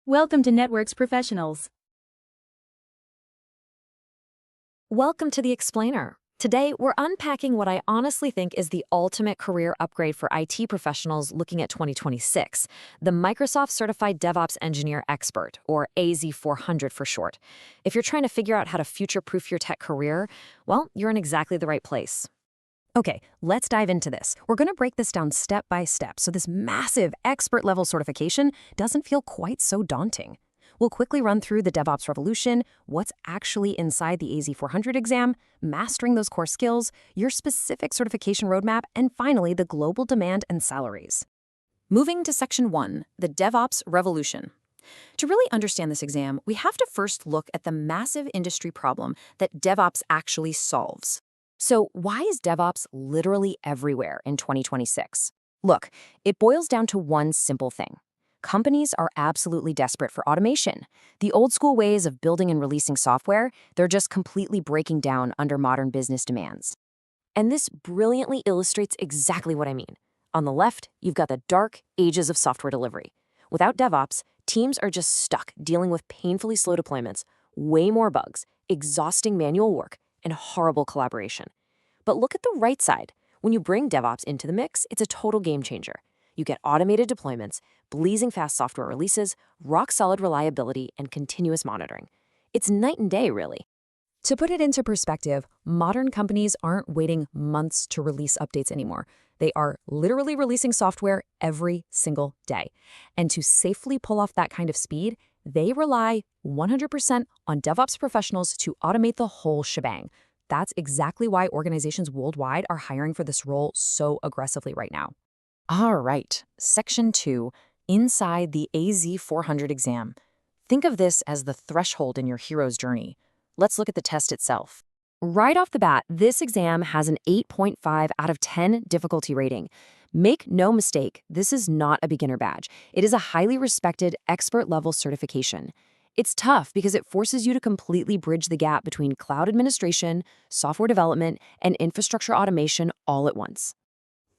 Welcome to Networks Professionals. Welcome to The Explainer. Today, we're unpacking what I honestly think is the ultimate career upgrade for IT professionals looking at 2026, the Microsoft Certified DevOps Engineer Expert, or AZ-400 for short. If you're trying to figure out how to future-proof your tech career, well, you're in exactly the right place. Okay, let's dive into this. We're going to break this down step by step so this massive expert-level certification doesn't feel quite so daunting. We'll quickly run through the DevOps revolution, what's actually inside the AZ-400 exam, mastering those core skills, your specific certification roadmap, and finally, the global demand and salaries. Moving to Section 1, the DevOps revolution. To really understand this exam, we have to first look at the massive industry problem that DevOps actually solves. So why is DevOps literally everywhere in 2026? Look, it boils down to one simple thing. Companies are absolutely desperate for automation. The old-school ways of building and releasing software, they're just completely breaking down under modern business demands. And this brilliantly illustrates exactly what I mean. On the left, you've got the dark ages of software delivery. Without DevOps, teams are just stuck dealing with painfully slow deployments, way more bugs, exhausting manual work, and horrible collaboration. But look at the right side. When you bring DevOps into the mix, it's a total game changer. You get automated deployments, blazing fast software releases, rock-solid reliability, and continuous monitoring. It's night and day, really. To put it into perspective, modern companies aren't waiting months to release updates anymore. They are literally releasing software every single day. And to safely pull off that kind of speed, they rely 100% on DevOps professionals to automate the whole shebang. That's exactly why organizations worldwide are hiring for this role so aggressively right now. All right, Section 2, inside the AZ-400 exam. Think of this as the threshold in your hero's journey. Let's look at the test itself. Right off the bat, this exam has an 8.5 out of 10 difficulty rating. Make no mistake, this is not a beginner badge. It is a highly respected expert-level certification. It's tough because it forces you to completely bridge the gap between cloud administration, software development, and infrastructure automation all at once.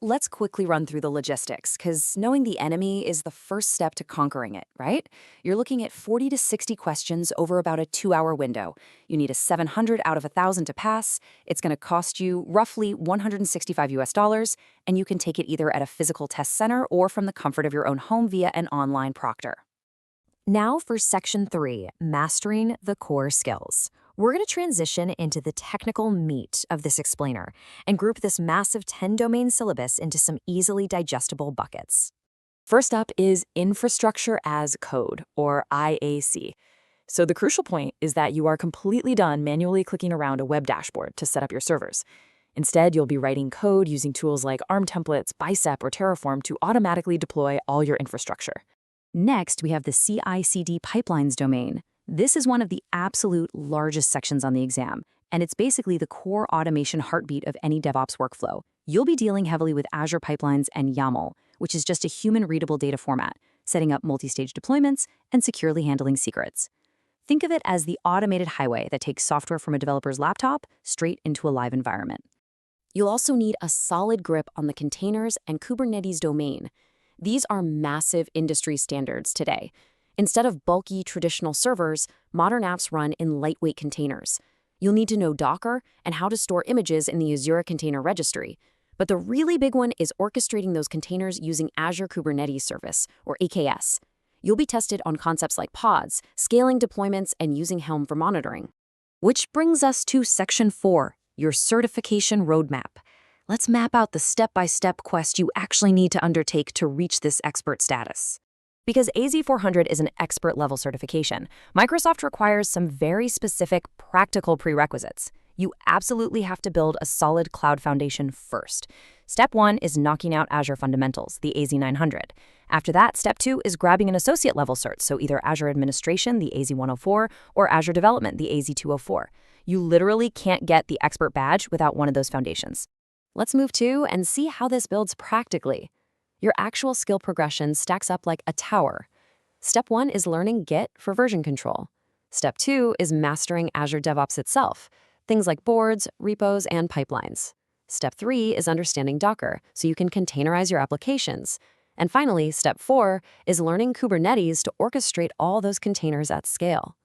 Let's quickly run through the logistics, because knowing the enemy is the first step to conquering it, right? You're looking at 40 to 60 questions over about a 2-hour window. You need a 700 out of 1,000 to pass. It's going to cost you roughly $165, and you can take it either at a physical test center or from the comfort of your own home via an online proctor. Now for Section 3, mastering the core skills. We're going to transition into the technical meat of this explainer and group this massive 10-domain syllabus into some easily digestible buckets. First up is Infrastructure as Code, or IAC. So the crucial point is that you are completely done manually clicking around a web dashboard to set up your servers. Instead, you'll be writing code using tools like ARM templates, Bicep, or Terraform to automatically deploy all your infrastructure. Next, we have the CI/CD pipelines domain. This is one of the absolute largest sections on the exam, and it's basically the core automation heartbeat of any DevOps workflow. You'll be dealing heavily with Azure pipelines and YAML, which is just a human-readable data format, setting up multi-stage deployments and securely handling secrets. Think of it as the automated highway that takes software from a developer's laptop straight into a live environment. You'll also need a solid grip on the containers and Kubernetes domain. These are massive industry standards today. Instead of bulky traditional servers, modern apps run in lightweight containers. You'll need to know Docker and how to store images in the Azure Container Registry. But the really big one is orchestrating those containers using Azure Kubernetes Service, or AKS. You'll be tested on concepts like pods, scaling deployments, and using Helm for monitoring. Which brings us to Section 4, your certification roadmap. Let's map out the step-by-step quest you actually need to undertake to reach this expert status. Because AZ-400 is an expert-level certification, Microsoft requires some very specific practical prerequisites. You absolutely have to build a solid cloud foundation first. Step 1 is knocking out Azure fundamentals, the AZ-900. After that, Step 2 is grabbing an associate-level cert, so either Azure Administration, the AZ-104, or Azure Development, the AZ-204. You literally can't get the expert badge without one of those foundations. Let's move to and see how this builds practically. Your actual skill progression stacks up like a tower. Step 1 is learning Git for version control. Step 2 is mastering Azure DevOps itself, things like boards, repos, and pipelines. Step 3 is understanding Docker, so you can containerize your applications. And finally, step 4 is learning Kubernetes to orchestrate all those containers at scale.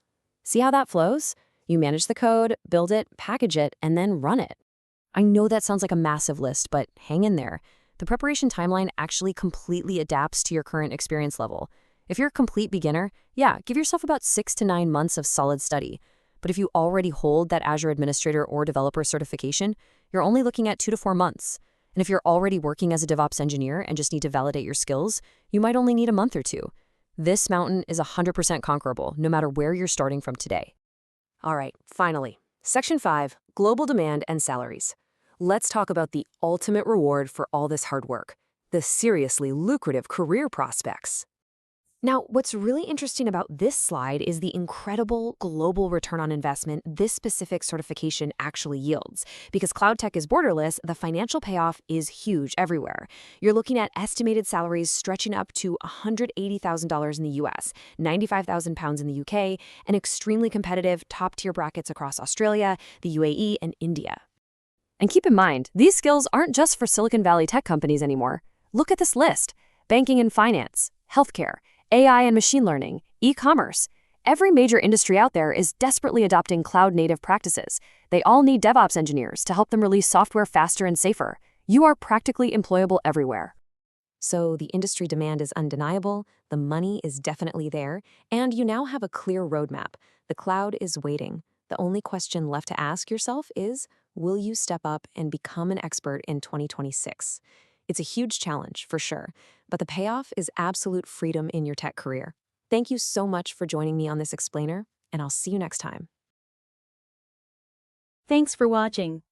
See how that flows? You manage the code, build it, package it, and then run it. I know that sounds like a massive list, but hang in there. The preparation timeline actually completely adapts to your current experience level. If you're a complete beginner, yeah, give yourself about 6 to 9 months of solid study. But if you already hold that Azure Administrator or Developer certification, you're only looking at 2 to 4 months. And if you're already working as a DevOps engineer and just need to validate your skills, you might only need a month or 2. This mountain is 100% conquerable, no matter where you're starting from today. All right, finally, Section 5, Global Demand and Salaries. Let's talk about the ultimate reward for all this hard work, the seriously lucrative career prospects. Now, what's really interesting about this slide is the incredible global return on investment this specific certification actually yields. Because cloud tech is borderless, the financial payoff is huge everywhere. You're looking at estimated salaries stretching up to $180,000 in the US, £95,000 in the UK, and extremely competitive top-tier brackets across Australia, the UAE, and India. And keep in mind, these skills aren't just for Silicon Valley tech companies anymore. Look at this list: banking and finance, healthcare, AI and machine learning, e-commerce. Every major industry out there is desperately adopting cloud-native practices. They all need DevOps engineers to help them release software faster and safer. You are practically employable everywhere. So the industry demand is undeniable, the money is definitely there, and you now have a clear roadmap. The cloud is waiting. The only question left to ask yourself is, will you step up and become an expert in 2026? It's a huge challenge, for sure, but the payoff is absolute freedom in your tech career. Thank you so much for joining me on this explainer, and I'll see you next time. Thanks for watching.